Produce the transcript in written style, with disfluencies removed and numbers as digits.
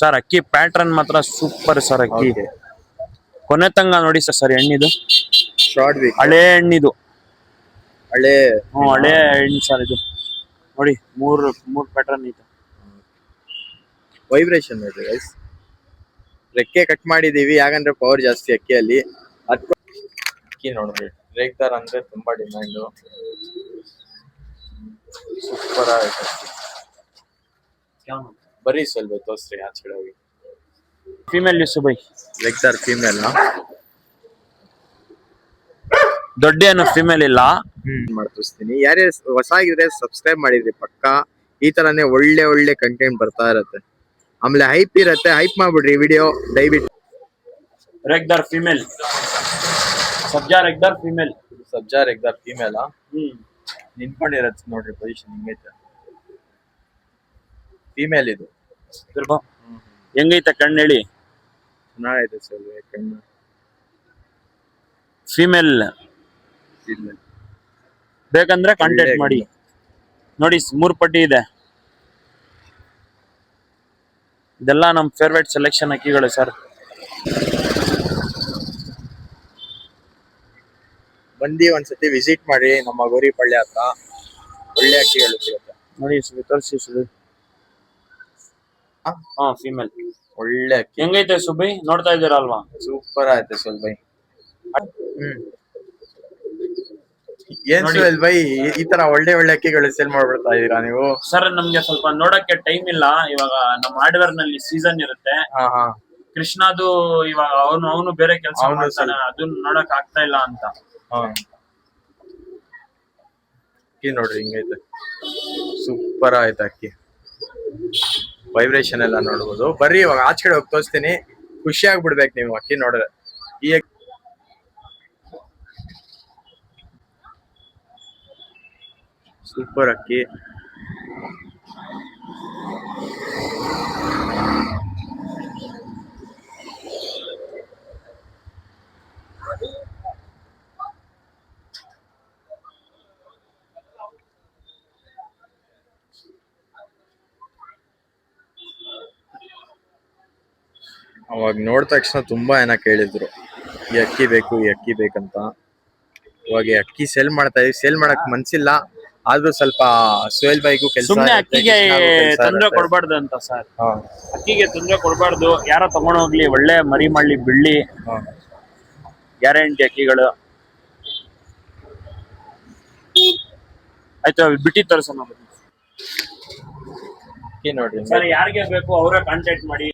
Sir ಅಕ್ಕಿ pattern ಮಾತ್ರ super sir. ಅಕ್ಕಿ Okay. ಕೊನೆ ತಂಗ ನೋಡಿ ಸರ್ ಎಣ್ಣಿದು ಶಾರ್ಟ್ ವೀಕ್ ಹಳೆ ಎಣ್ಣಿದು. ಹಳೆ ಹಳೆ ಎಣ್ಣೆ ಸರ್ ಇದು ನೋಡಿ. ಮೂರ್ ಪ್ಯಾಟ್ರನ್ ಐತೆ. ವೈಬ್ರೇಷನ್ ನೋಡ್ರಿ ಗೈಸ್. ರೆಕ್ಕೆ ಕಟ್ ಮಾಡಿದೀವಿ ಯಾಕಂದ್ರೆ ಪವರ್ ಜಾಸ್ತಿ ಅಕ್ಕಿಯಲ್ಲಿ. ಅಕ್ಕಿ ನೋಡ್ರಿ ರೇಗ್ದಾರ್ ಅಂದ್ರೆ ತುಂಬಾ ಡಿಮ್ಯಾಂಡ್. ಸೂಪರ್ ಆಯ್ತು ಅಕ್ಕಿ. ಬರೀ ಸ್ವಲ್ಪ ತೋರ್ಸ್ರಿ ಆಚೆಡೆ ಹೋಗಿ. ಫೀಮೇಲ್ ಯೂಸು ಬೈ. ರೇಗ್ದಾರ್ ಫೀಮೇಲ್ ದೊಡ್ಡ ಏನು ಫೀಮೇಲ್ ಇಲ್ಲ. ಮಾಡಿ ತೋರಿಸ್ತೀನಿ. ಯಾರ್ಯಾರು ಹೊಸ ಆಗಿದ್ರೆ ಸಬ್ಸ್ಕ್ರೈಬ್ ಮಾಡಿದ್ರಿ ಪಕ್ಕಾ. ಈ ತರಾನೇ ಒಳ್ಳೆ ಕಂಟೆಂಟ್ ಬರ್ತಾ ಇರತ್ತೆ. ಆಮೇಲೆ ಹೈಪ್ ಇರತ್ತೆ, ಹೈಪ್ ಮಾಡ್ಬಿಡ್ರಿ ವಿಡಿಯೋ ದಯವಿಟ್ಟು. ರೆಗ್ದಾರ್ ಫೀಮೇಲ್. ಸಬ್ಜಾ ರೆಗ್ದಾರ್ ಫೀಮೇಲ್. ಸಬ್ಜಾ ರೆಗ್ದಾರ್ ಫೀಮೇಲ್ ನಿಂತ್ಕೊಂಡಿರತ್ತೆ ನೋಡ್ರಿ. ಪೊಸಿಷನ್ ಹಿಂಗೈತೆ. ಫೀಮೇಲ್ ಇದು. ಹೆಂಗೈತೆ ಕಣ್ಣು ಹೇಳಿ. ಚೆನ್ನಾಗೈತೆ ಸರ್ ಕಣ್ಣು. ಫೀಮೇಲ್ ಬೇಕಂದ್ರೆ ಕಾಂಟ್ಯಾಕ್ಟ್ ಮಾಡಿ. ನೋಡಿ 3 ಪಟ್ಟಿ ಇದೆ. ಇದೆಲ್ಲ ನಮ್ ಫೇವ್ರೇಟ್ ಸೆಲೆಕ್ಷನ್ ಅಕ್ಕಿಗಳು ಸರ್. ಬಂದಿ ಒಂದ್ಸತಿ ವಿಸಿಟ್ ಮಾಡಿ ನಮ್ಮ ಗೋರಿಪಳ್ಳಿ ಹತ್ರ. ಒಳ್ಳೆ ಅಕ್ಕಿಗಳು ಸಿಗುತ್ತೆ ನೋಡಿ. ತೋರಿಸಿ ಸುಬಿ. ಫೀಮೇಲ್ ಒಳ್ಳೆ ಅಕ್ಕಿ. ಹೆಂಗೈತೆ ಸುಬಿ ನೋಡ್ತಾ ಇದ್ದೀರಾ ಅಲ್ವಾ. ಸೂಪರ್ ಆಯ್ತು ಸ್ವಲ್ಪ. ಏನ್ ಸುಹೇಲ್ ಬೈ ಈ ತರ ಒಳ್ಳೆ ಅಕ್ಕಿಗಳು ಸೇಲ್ ಮಾಡ್ಬಿಡ್ತಾ ಇದೀರಾ ನೀವು? ಸರ್ ನಮ್ಗೆ ಸ್ವಲ್ಪ ನೋಡಕ್ಕೆ ಟೈಮ್ ಇಲ್ಲ. ಇವಾಗ ನಮ್ಮ ಹಾರ್ಡ್ವೇರ್ ನಲ್ಲಿ ಸೀಸನ್ ಇರುತ್ತೆ. ಕೃಷ್ಣದು ಇವಾಗ ಅವನು ಬೇರೆ ಕೆಲಸ ಮಾಡ್ತಾನೆ, ಅದನ್ನ ನೋಡಕ್ ಆಗ್ತಾ ಇಲ್ಲ ಅಂತ. ಅಕ್ಕಿ ನೋಡ್ರಿ ಹಿಂಗೈತೆ. ಸೂಪರ್ ಆಯ್ತು ಅಕ್ಕಿ. ವೈಬ್ರೇಷನ್ ಎಲ್ಲ ನೋಡ್ಬೋದು. ಬರ್ರಿ ಇವಾಗ ಆಚೆಕಡೆ ಹೋಗಿ ತೋರಿಸ್ತೀನಿ. ಖುಷಿ ಆಗ್ಬಿಡ್ಬೇಕು ನೀವು ಅಕ್ಕಿ ನೋಡಿದ್ರೆ. ಈ ಸೂಪರ್ ಅಕ್ಕಿ. ಅವಾಗ ನೋಡಿದ ತಕ್ಷಣ ತುಂಬಾ ಜನ ಕೇಳಿದ್ರು ಈ ಅಕ್ಕಿ ಬೇಕು ಈ ಅಕ್ಕಿ ಬೇಕಂತ. ಇವಾಗ ಈ ಅಕ್ಕಿ ಸೇಲ್ ಮಾಡ್ತಾ ಇದೀವಿ. ಸೇಲ್ ಮಾಡಕ್ ಮನ್ಸಿಲ್ಲ, ಆದ್ರೂ ಸ್ವಲ್ಪ ಸುಹೇಲ್ ಬೈಗೂ ಕೆಲಸ. ಸುಮ್ನೆ ಅಕ್ಕಿಗೆ ತೊಂದ್ರೆ ಕೊಡ್ಬಾರ್ದು ಅಂತ ಸರ್. ಅಕ್ಕಿಗೆ ತೊಂದ್ರೆ ಕೊಡ್ಬಾರ್ದು. ಯಾರೋ ತಗೊಂಡ್ ಹೋಗ್ಲಿ, ಒಳ್ಳೆ ಮರಿ ಮಾಡ್ಲಿ, ಬಿಡ್ಲಿ. ಗ್ಯಾರಂಟಿ ಅಕ್ಕಿಗಳು. ಆಯ್ತು ಬಿಟ್ಟಿ ತೋರ್ಸೋಣ ಅಕ್ಕಿ ನೋಡ್ರಿ ಸರ್. ಯಾರಿಗೆ ಬೇಕು ಅವರೇ ಕಾಂಟ್ಯಾಕ್ಟ್ ಮಾಡಿ.